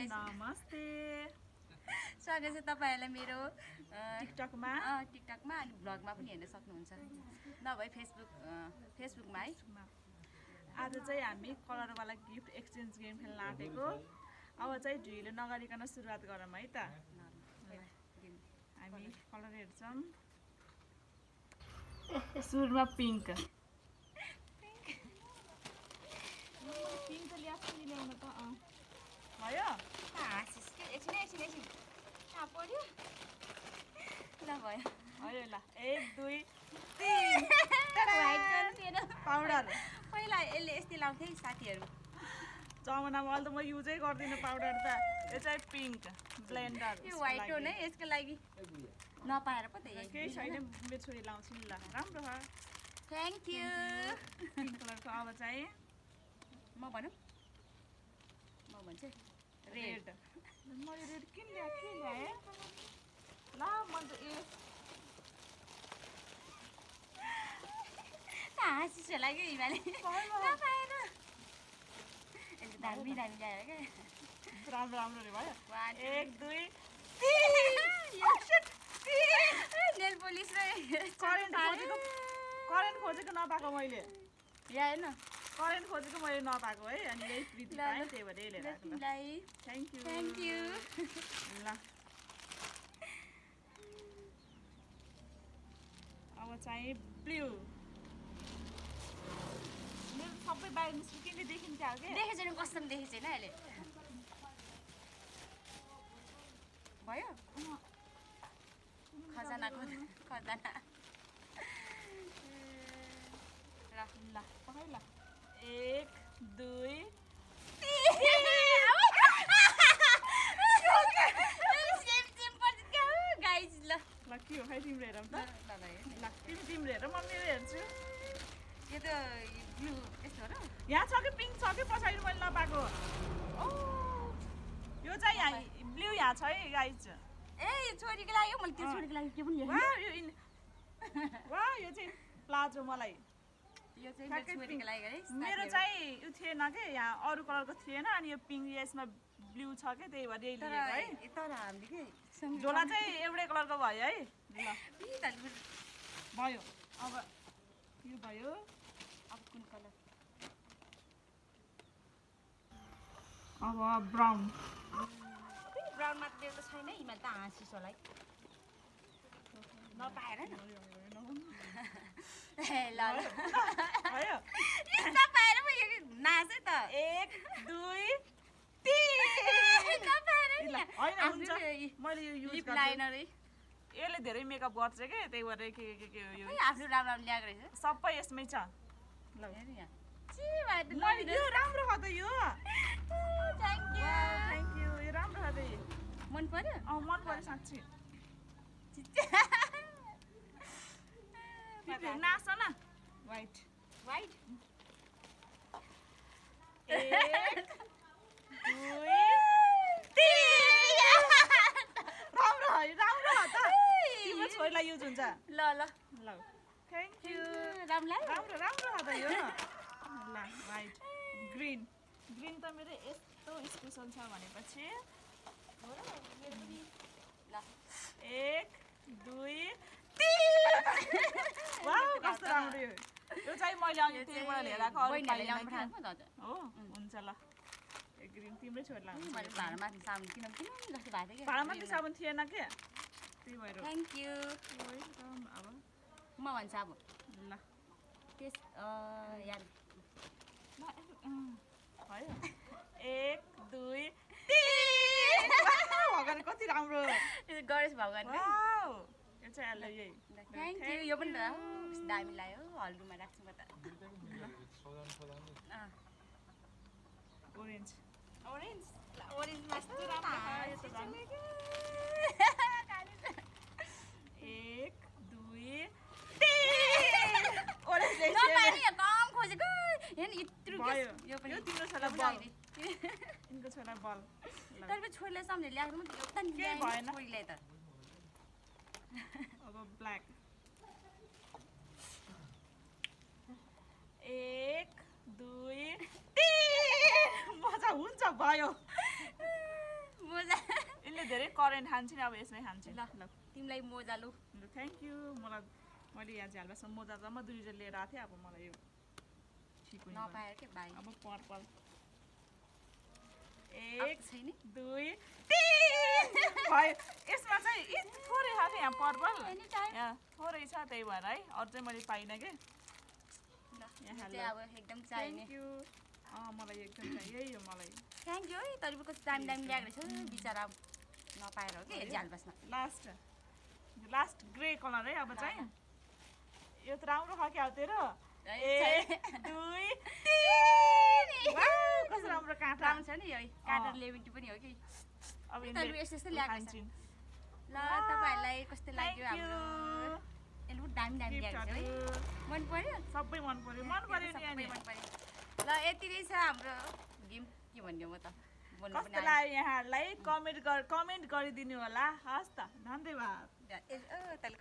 guys नमस्ते स्वागत छ तपाईहरुलाई मेरो टिकटकमा अनि ब्लगमा पनि हेर्न सक्नुहुन्छ नभए फेसबुकमा है आज चाहिँ हामी कलरवाला गिफ्ट एक्सचेन्ज गेम खेल्न आँटेको अब चाहिँ ढिलो नगरिकन सुरुवात गरौँ है त हामी कलर हेर्छौँ सुरुमा पिङ्क पिङ्क त ल्याउन त भयो एकछिन कहाँ पर्यो ल भयो भयो ल 1 2 3 पाउडर पहिला यसले यस्तै लाउँथे साथीहरू जमानामा अहिले त म युजै गर्दिनँ पाउडर त यो चाहिँ पिङ्क ब्लेन्डर यो व्हाइट हो नै यसको लागि नपाएर पो त केही छैन मेरो छोरी लाउँछु नि ल राम्रो छ थ्याङ्क यू पिङ्क कलरको अब चाहिँ म भनौँ म भन्छु रेड मैले रेड किन ल्याएँ ल म त हाँसिस लाग्यो हिमाले नपाएर यसले दामी ल्याएर क्या राम्रो राम्रो रे भयो 1 2 नेल पोलिस र करेन्ट खोजेको नपाएको मैले यहाँ हेर्न करेन्ट खोजेको मैले नपाएको है अनि यही प्रिति पाएँ त्यही भएर यही लिएर आएको ल थ्याङ्क यू ल अब चाहिँ ब्लू मेरो सबै बाहिर निस्किने देखिन्थ्यो के देखेको छैन कस्तो देखेको छैन अहिले भयो खजाना खजाना ल पकाइ ल 1 2 गाइज ल के हो खै तिम्रो हेरौँ त ल तिम्रो हेर म मेरो हेर्छु यो त ब्लू यस्तो हो र यहाँ छ कि पिङ्क छ कि पछाडि मैले नपाएको यो चाहिँ यहाँ ब्लू यहाँ छ है गाइज ए छोरीको लागि मैले त्यो छोरीको लागि के पनि वाह यो चाहिँ प्लाजो मलाई यो चाहिँ मेरो छोरीको लागि है मेरो चाहिँ यो थिएन के यहाँ अरू कलरको थिएन अनि यो पिङ्क यसमा ब्लू छ के त्यही भएर यही लिएको है तर हामीले के झोला चाहिँ एउटै कलरको भयो है ल भयो अब यो भयो अब कुन कलर अब ब्राउन ब्राउनमा त त्यो छैन हिमाल त हाँसिस होला है नपाएर न ए ल भयो नपाएर पो यो नाच है त 1 2 3 नपाएर ल हैन हुन्छ मैले यो युज लिप लाइनर है यसले धेरै मेकअप गर्छ के त्यही भएर के यो आफ्नो राम्रो ल्याएको रहेछ सबै यसमै छ ल हेर्नु यहाँ यो राम्रो छ त यो थ्याङ्क यू यो राम्रो छ त मन पर्यो मन पर्यो साँच्ची नाच्छ न व्हाइट व्हाइट 1 2 3 राम्रो हो त तिम्रो छोरीलाई युज हुन्छ ल थ्याङ्क यू राम्रो राम्रो हो त यो ल व्हाइट ग्रीन त मेरो यस्तो स्पेसल छ भनेपछि 1 2 3 वाउ कस्तो राम्रो यो चाहिँ मैले अघि त्यहीबाट लिएर आएको अरू हो हुन्छ ल ग्रीन तिम्रै छोरीलाई मैले भाँडामाथि साबुन किन जस्तो भएको थियो भाँडामाथि साबुन थिएन के त्यही भएर थ्याङ्क यू अब म भन्छु अब ल त्यस यार भयो 1 2 3 भगवान कति राम्रो गणेश भगवान वाउ यो चाहिँ अहिले यही थ्याङ्क यू यो पनि दामी लाग्यो हलरुममा राख्छु म त ओरेन्ज ओरेन्जमा यस्तो राम्रो यो त झन् 1 2 3 ओरेन्ज कम खोजेको हेर्न यत्रो यो पनि यो तिम्रो छोरा बल इनको छोरा बल तर छोरीलाई सम्झे ल्याएको म एउटा नि भएन छोरीलाई त अब ब्ल्याक 1 2 3 मजा हुन्छ भयो मोजा यसले धेरै करेन्ट खान्छ नि अब यसमै खान्छ ल तिमीलाई मोजा लु थ्याङ्क यू मैले यहाँ झ्यालबासम्म मोजा जम्मा 2 जोडी लिएर आएको थिएँ अब मलाई यो ठिक हुने नपाएर के भाइ अब पर्पल एक छैन 2 3 भयो यसमा चाहिँ थोरै छ कि यहाँ पर्पल एनी टाइम यहाँ थोरै छ त्यही भएर है अरू चाहिँ मैले पाइनँ कि यहाँ चाहिँ अब एकदम चाहिने थ्याङ्क यू मलाई एकदम चाहियो यही हो मलाई थ्याङ्क यू है तैँले कस्तो दामी दामी ल्याएको रहेछ बिचरा नपाएर हो कि झ्यालबासमा लास्ट ग्रे कलर है अब चाहिँ यो त राम्रो खालको आउ तेरो 1 2 3 वाउ कस्तो राम्रो काँटा राम्रो छ नि यो काँटा लेभेन्टी पनि हो कि अब तैँले यस्तो यस्तो ल्याएको रहेछ ल तपाईँहरूलाई कस्तो लाग्यो हाम्रो यसले पनि दामी दामी ल्याएको छ है मन पर्यो सबै मन पर्यो नि सबै मन पर्यो ल यति नै छ हाम्रो गेम के भन्यो म त बोल्नु कस्तो लाग्यो यहाँहरूलाई कमेन्ट गरिदिनु होला हस् त धन्यवाद तैँले